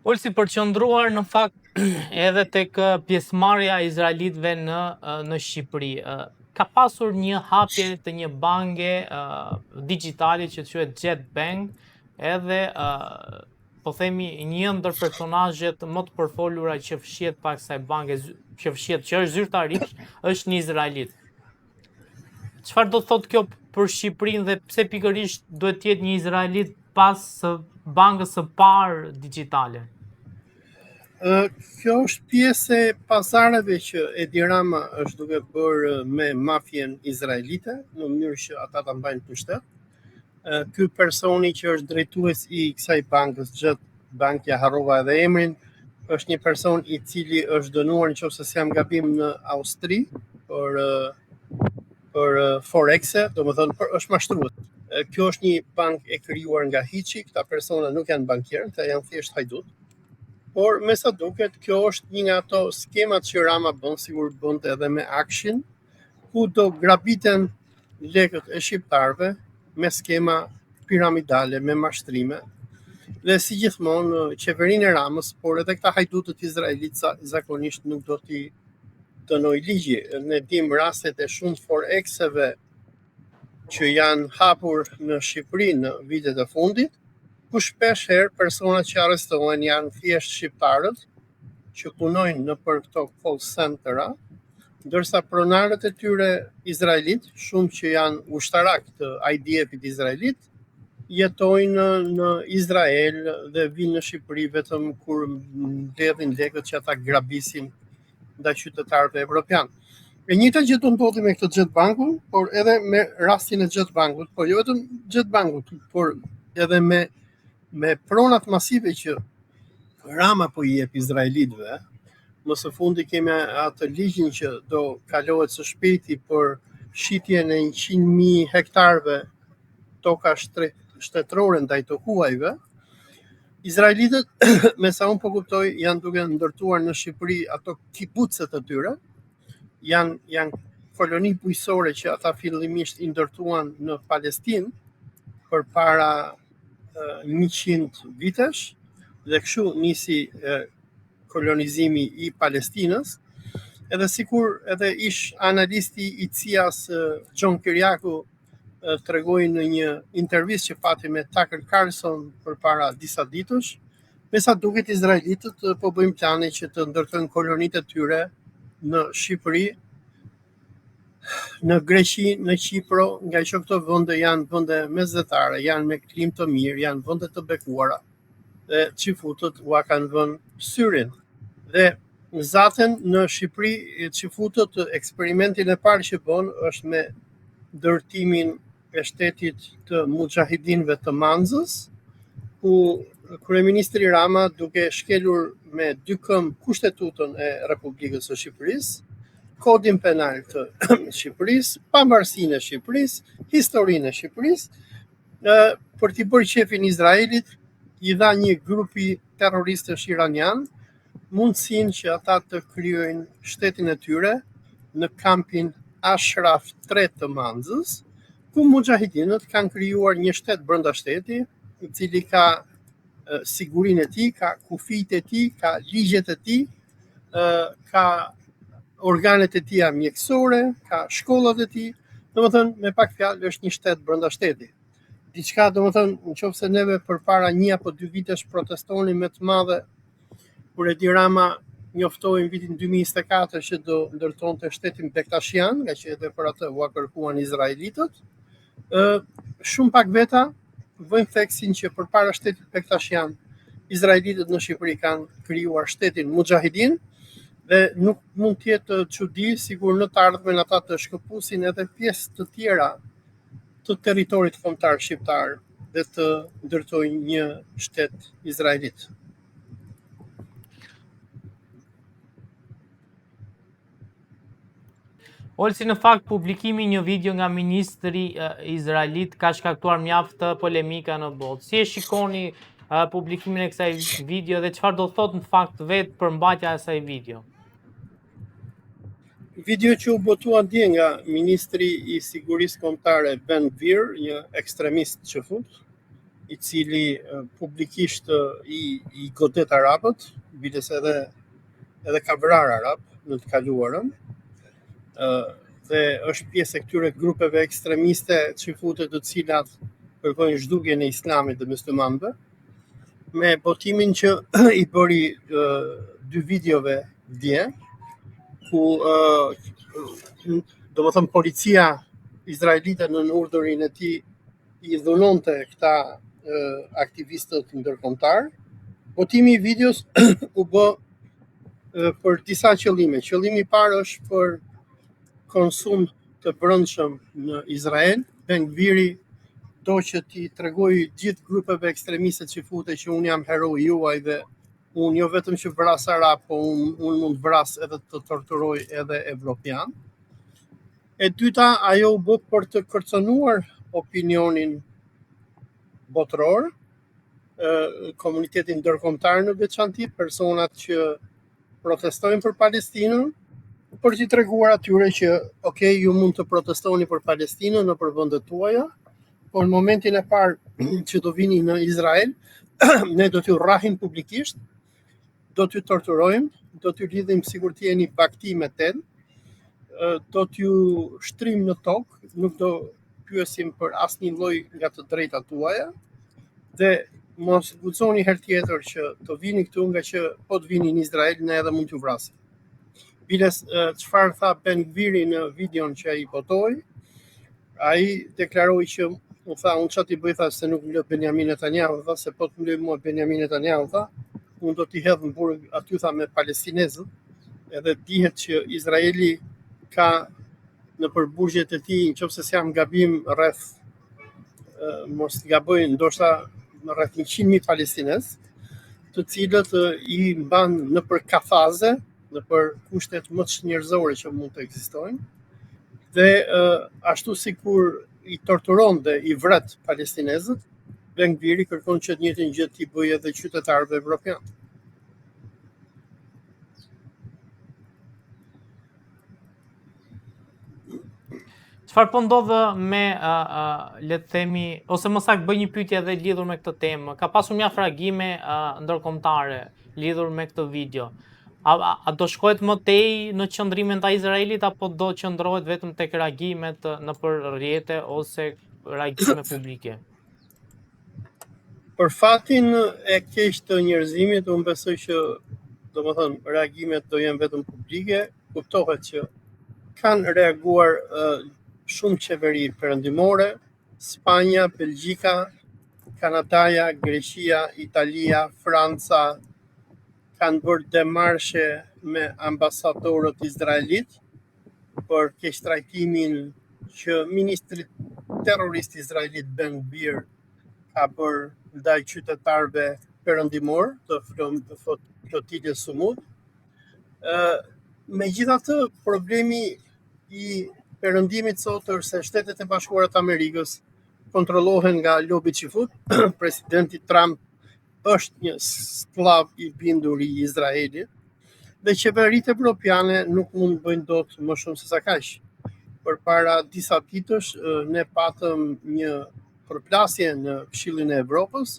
Olsi përqendruar në fakt edhe tek pjesëmarrja e izraelitëve në Shqipëri. Ka pasur një hapje të një banke digjitale që quhet Jet Bank, edhe po themi një ndër personazhet më të përfolura që fshihet pak kësaj banke, që është zyrtarisht, është një izraelit. Çfarë do thotë kjo për Shqipërinë dhe pse pikërisht duhet të jetë një izraelit pas bankës së parë digjitale? Kjo është pjesë e pazareve që Edi Rama është duke bërë me mafjen izraelite, në mënyrë që ata ta mbajnë pushtet. Ky personi që është drejtues i kësaj bankës, Jet Bank, ja harrova edhe emrin, është një person i cili është dënuar, nëse s'jam gabim, në Austri për forexe, domethënë është mashtrues. Kjo është një bankë e krijuar nga hiçi, këta persona nuk janë bankierë, këta janë thjesht hajdut. Por me sa duket, kjo është një nga ato skemat që Rama bën, sigur bënte edhe me Akshin, ku do grabiten lekët e shqiptarëve me skema piramidale, me mashtrime. Dhe si gjithmonë, qeverinë e Ramës, por edhe këta hajdutët izraelit zakonisht nuk do t'i dënoj ligji. Ne dim rastet e shumë forexeve që janë hapur në Shqipëri në vitet e fundit, ku shpesh herë personat që arrestohen janë thjesht shqiptarët që punojnë në për këto call centera, ndërsa pronarët e tyre izraelit, shumë që janë ushtarak të IDF-it izraelit, jetojnë në Izrael dhe vinë në Shqipëri vetëm kur mbledhin lekët që ata grabisin ndaj qytetarëve evropian. E njëjta gjë do ndodhi me këtë Jet Bankun, por edhe me rastin e Jet Bankut, por jo vetëm Jet Bankut, por edhe me pronat masive që Rama po i jep izraelitëve. Më së fundi kemi atë ligjin që do kalohet së shpejti për shitjen e 100.000 hektarëve toka shtetërore ndaj të huajve. Izraelitët, me sa unë po kuptoj, janë duke ndërtuar në Shqipëri ato kibucet e tyre, janë koloni bujësore që ata fillimisht i ndërtuan në Palestinë përpara 100 vitesh, dhe kështu nisi kolonizimi i Palestinës. Edhe sikur edhe ish analisti i CIA-s John Kiriaku tregoi në një intervistë që pati me Tucker Carlson përpara disa ditësh, me sa duket izraelitët po bëjnë plane që të ndërtojnë kolonitë e tyre në Shqipëri, në Greqi, në Qipro, nga që këto vende janë vende mesdhetare, janë me klimë të mirë, janë vende të bekuara, dhe qifutët ua kanë vënë syrin. Dhe në zaten në Shqipëri, qifutët eksperimentin e parë që bën është me ndërtimin e shtetit të mujahidinëve të Manzës, ku kryeministri Rama, duke shkelur me 2 këmbë kushtetutën e Republikës së Shqipërisë, kodin penal të Shqipërisë, pavarësinë e Shqipërisë, historinë e Shqipërisë, për t'i bërë qefin Izraelit, i dha një grupi terroristësh iranian mundësinë që ata të krijojnë shtetin e tyre në kampin Ashraf 3 të Manzës, ku mujahidinët kanë krijuar një shtet brenda shteti, i cili ka sigurinë e tij, ka kufijtë e tij, ka ligjet e tij, ka organet e tija mjekësore, ka shkollat e tij, domethënë me pak fjalë është një shtet brenda shtetit. Diçka, domethënë, nëse neve përpara 1 apo 2 vitesh protestonin me të madhe kur Edi Rama njoftoi në vitin 2024 që do ndërtonte shtetin Bektashian, nga që edhe për atë ua kërkuan izraelitët, shumë pak veta vëjnë theksin që përpara shtetit Bektashian, izraelitët në Shqipëri kanë krijuar shtetin Mujahidin, dhe nuk mund të jetë çudi sigur në të ardhmen ata të shkëpusin edhe pjesë të tjera të territorit kombëtar shqiptar dhe të ndërtojnë një shtet izraelit. Olsi, në fakt publikimi një video nga ministri izraelit ka shkaktuar mjaft polemika në botë. Si e shikoni publikimin e kësaj video dhe çfarë do thotë në fakt vetë përmbajtja e asaj video? Video që u botua dje nga ministri i sigurisë kombëtare Ben Gvir, një ekstremist qëfut, i cili publikisht i godet arabët, biles edhe ka vrarë arab në të kaluarën, dhe është pjesë e këtyre grupeve ekstremiste që futet të cilat kërkojnë zhdukjen e islamit dhe muslimanëve, me botimin që i bëri 2 videove dje, ku do më thëmë policia izraelite në urdhërin e tij i dhunonte këta aktivistët ndërkombëtar. Botimi i videos u bë për disa qëllime. Qëllimi i parë është për konsum të brendshëm në Izrael. Ben-Gviri do që t'i tregoj gjithë grupeve ekstremiste që fute që unë jam heroi juaj dhe unë jo vetëm që vras arab, po unë mund vras edhe të torturoj edhe evropian. E dyta, ajo u bë për të kërcënuar opinionin botëror, komunitetin ndërkombëtar në veçanti, personat që protestojnë për Palestinën, për t'i treguar atyre që ju mund të protestoni për Palestinën në për vendet tuaja, por në momentin e parë që do vini në Izrael, ne do t'ju rrahim publikisht, do t'ju torturojmë, do t'ju lidhim sikur të jeni bakti me ten, do t'ju shtrim në tokë, nuk do pyesim për asnjë lloj nga të drejtat tuaja, dhe mos guxoni herë tjetër që të vini këtu, nga që po të vini në Izrael, ne edhe mund t'ju vrasim. Biles çfarë tha Ben-Gviri në videon që ai botoi, ai deklaroi që u tha, unë çati bëj, tha, se nuk më lë Benjamin Netanyahu, tha, se po të më lë mua Benjamin Netanyahu, tha, unë do t'i hedh në burg aty, tha, me palestinezët, edhe dihet që Izraeli ka në përburgjet e tij, nëse s'jam gabim, rreth mos gaboj, ndoshta rreth 100.000 palestinez, të cilët i mban në për kafaze, në për kushtet më të njerëzore që mund të ekzistojnë, dhe ashtu sikur i torturon dhe i vret palestinezët, Ben-Gviri kërkon që të njëjtën gjë t'i bëjë edhe qytetarëve evropian. Çfarë po ndodh me le të themi, ose më saktë bëj një pyetje edhe lidhur me këtë temë. Ka pasur mjaft reagime ndërkombëtare lidhur me këtë video. A do shkohet më tej në qëndrimin ndaj Izraelit, apo do qëndrohet vetëm tek reagimet nëpër rrjete ose reagime publike? Për fatin e keq të njerëzimit, unë besoj që domethënë reagimet do jenë vetëm publike, kuptohet që kanë reaguar shumë qeveri perëndimore, Spanja, Belgjika, Kanadaja, Greqia, Italia, Franca, kanë bërë demarshe me ambasadorët izraelit për keqtrajtimin që ministri terrorist izraelit Ben-Gvir ka bërë ndaj qytetarëve perëndimor të flotilës Sumud. Megjithatë, problemi i perëndimit sot është se Shtetet e Bashkuara të Amerikës kontrollohen nga lobi qifut. Presidenti Trump është një skllav i bindur i Izraelit, dhe qeveritë evropiane nuk mund të bëjnë dot më shumë se sa kaq. Përpara disa ditësh ne patëm një përplasje në Këshillin e Evropës,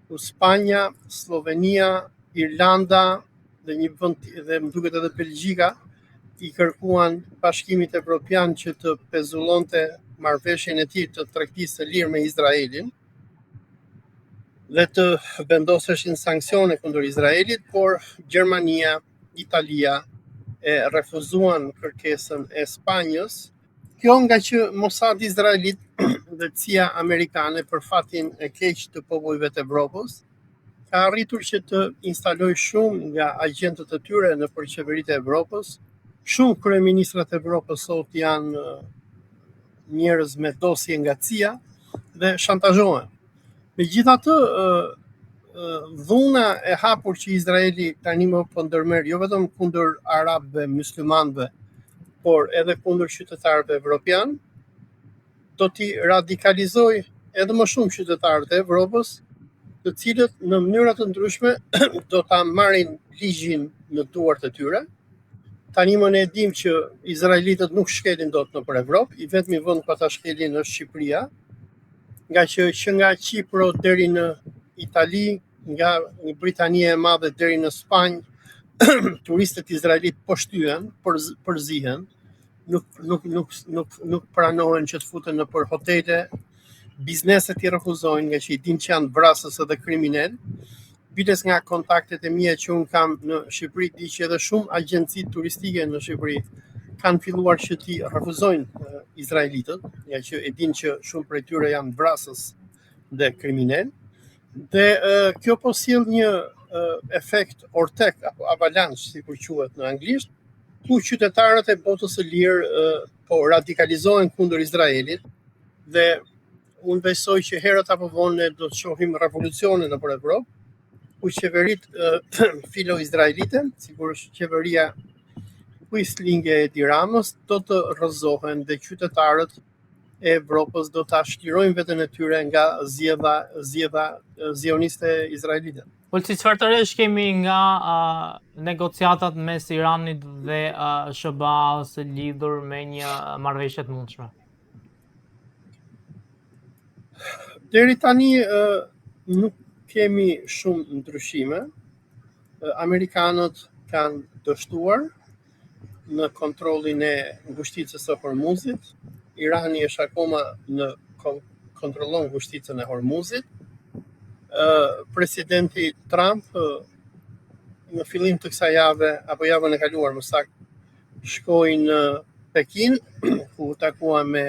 ku Spanja, Slovenia, Irlanda dhe një vend, dhe më duket edhe Belgjika, i kërkuan Bashkimit Evropian që të pezullonte marrëveshjen e tij të tregtisë së lirë me Izraelin dhe të vendoseshin sanksione kundër Izraelit, por Gjermania, Italia e refuzuan kërkesën e Spanjës. Kjo nga që Mossad izraelit dhe CIA amerikane, për fatin e keq të popujve të Evropës, ka arritur që të instaloj shumë nga agjentët e tyre në qeveritë e Evropës. Shumë kryeministrat e Evropës sot janë njerëz me dosje nga CIA dhe shantazhohen. Megjithatë, dhuna e hapur që Izraeli tani më po ndërmerr jo vetëm kundër arabëve, muslimanëve, por edhe kundër qytetarëve evropian, do t'i radikalizojë edhe më shumë qytetarët e Evropës, të cilët në mënyra të ndryshme do ta marrin ligjin në duart e tyre. Tani më ne dim që izraelitët nuk shkelin dot nëpër Evropë, i vetmi vend ku ata shkelin është Shqipëria, nga që nga Qipro deri në Itali, nga Britania e Madhe deri në Spanjë, turistët izraelit po shtyen, përzihen, nuk pranohen që të futen në për hotele, bizneset i refuzojnë nga që i din që janë vrasës edhe kriminal. Biles nga kontaktet e mia që unë kam në Shqipëri, di që edhe shumë agjenci turistike në Shqipëri kanë filluar që ti refuzojnë izraelitët, nga që e din që shumë prej tyre janë vrasës dhe kriminal. Dhe kjo po sjell një efekt ortek apo avalanche, si kur quhet në anglisht, ku qytetarët e botës së lirë po radikalizohen kundër Izraelit dhe unë besoj që herët apo vonë do të shohim revolucione në Evropë, ku qeverit filo-izraelite, sigurisht qeveria Quislinge e Edi Ramës, do të rrëzohen dhe qytetarët e Evropës do të ashtyrojnë veten e tyre nga zjedha zioniste izraelite. Ulci, çfarë të resh kemi nga negociatat mes Iranit dhe SBA-s lidhur me një marrëveshje të mundshme? Deri tani nuk kemi shumë ndryshime. Amerikanët kanë dështuar në kontrollin e ngushticës së Hormuzit. Irani është akoma kontrollon ngushticën e Hormuzit. Presidenti Trump në fillim të kësaj jave apo javën e kaluar më saktë shkoi në Pekin ku takua me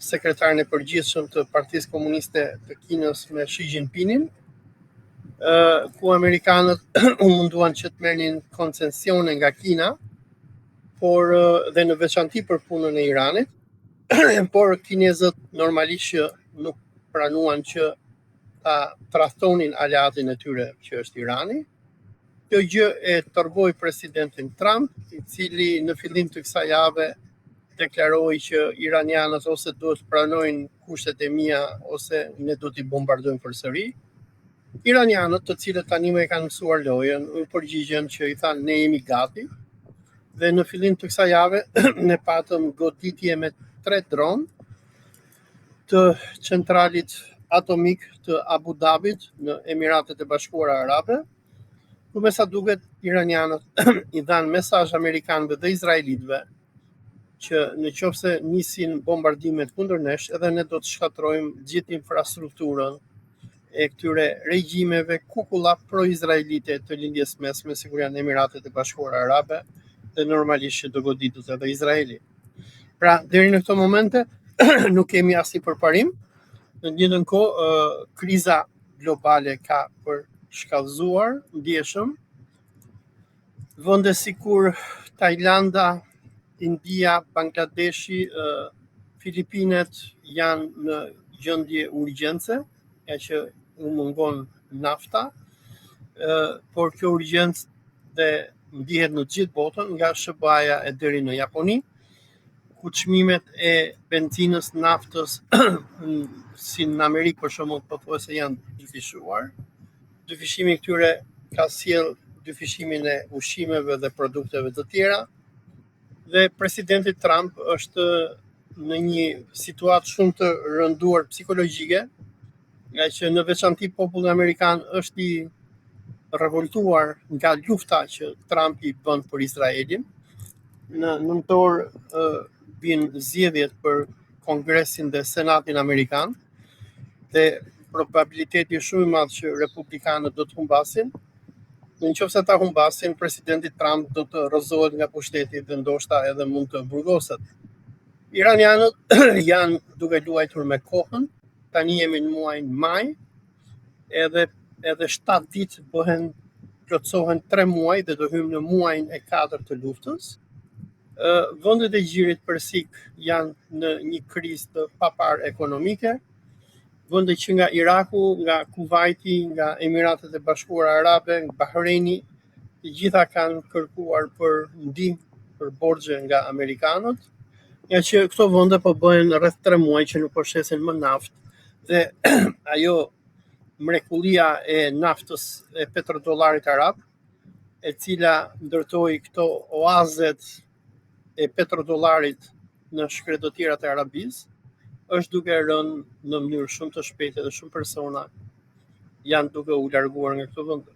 sekretarin e përgjithshëm të Partisë Komuniste të Kinës me Xi Jinpingin, ku amerikanët u munduan që të merrnin koncesione nga Kina, por dhe në veçanti për punën e Iranit, por kinezët normalisht që nuk pranuan që ta tradhtonin aleatin e tyre që është Irani. Kjo gjë e tërgoi presidentin Trump, i cili në fillim të kësaj jave deklaroi që iranianët ose duhet pranojnë kushtet e mia ose ne do t'i bombardojmë përsëri. Iranianët, të cilët tani më kanë mësuar lojën, u përgjigjen që i thanë ne jemi gati. Dhe në fillim të kësaj jave ne patëm goditje me 3 dron të centralit atomik të Abu Dhabit në Emiratet e Bashkuara Arabe, ku me sa duket iranianët i dhanë mesazh amerikanëve dhe izraelitëve që në qoftë se nisin bombardimet kundër nesh, edhe ne do të shkatrojmë gjithë infrastrukturën e këtyre regjimeve kukulla pro-izraelite të lindjes mesme, si kur janë Emiratet e Bashkuara Arabe, dhe normalisht që do goditet edhe Izraeli. Pra, deri në këto momente nuk kemi asnjë përparim. Në të njëjtën kohë, kriza globale ka përshkallëzuar ndjeshëm. Vende sikur Tajlanda, India, Bangladeshi, Filipinet janë në gjendje urgjence, ja që u mungon nafta, por kjo urgjencë dhe ndihet në gjithë botën, nga SBA-ja e deri në Japoni, ku çmimet e benzinës, naftës si në Amerikë për shembull pothuajse janë dyfishuar. Dyfishimi këtyre ka sjell dyfishimin e ushqimeve dhe produkteve të tjera. Dhe presidenti Trump është në një situatë shumë të rënduar psikologjike, nga që në veçanti populli amerikan është i revoltuar nga lufta që Trump i bën për Izraelin. Në nëntor vinë zgjedhjet për Kongresin dhe Senatin amerikan dhe probabiliteti shumë i madh që republikanët do të humbasin. Nëse ta humbasin, presidenti Trump do të rrëzohet nga pushteti dhe ndoshta edhe mund të burgoset. Iranianët janë duke luajtur me kohën. Tani jemi në muajin maj, edhe 7 ditë plotësohen 3 muaj dhe do hyjmë në muajin e 4 të luftës. Vendet e gjirit persik janë në një krizë të papar ekonomike. Vende që nga Iraku, nga Kuwaiti, nga Emiratet e Bashkuara Arabe, nga Bahreini, të gjitha kanë kërkuar për ndihmë për borxhe nga amerikanët, nga që këto vende po bëhen rreth 3 muaj që nuk po shesin më naftë dhe ajo mrekullia e naftës e petrodollarit arab, e cila ndërtoi këto oazet e petrodollarit në shkretëtirat e Arabisë, është duke rënë në mënyrë shumë të shpejtë dhe shumë persona janë duke u larguar nga këto vende.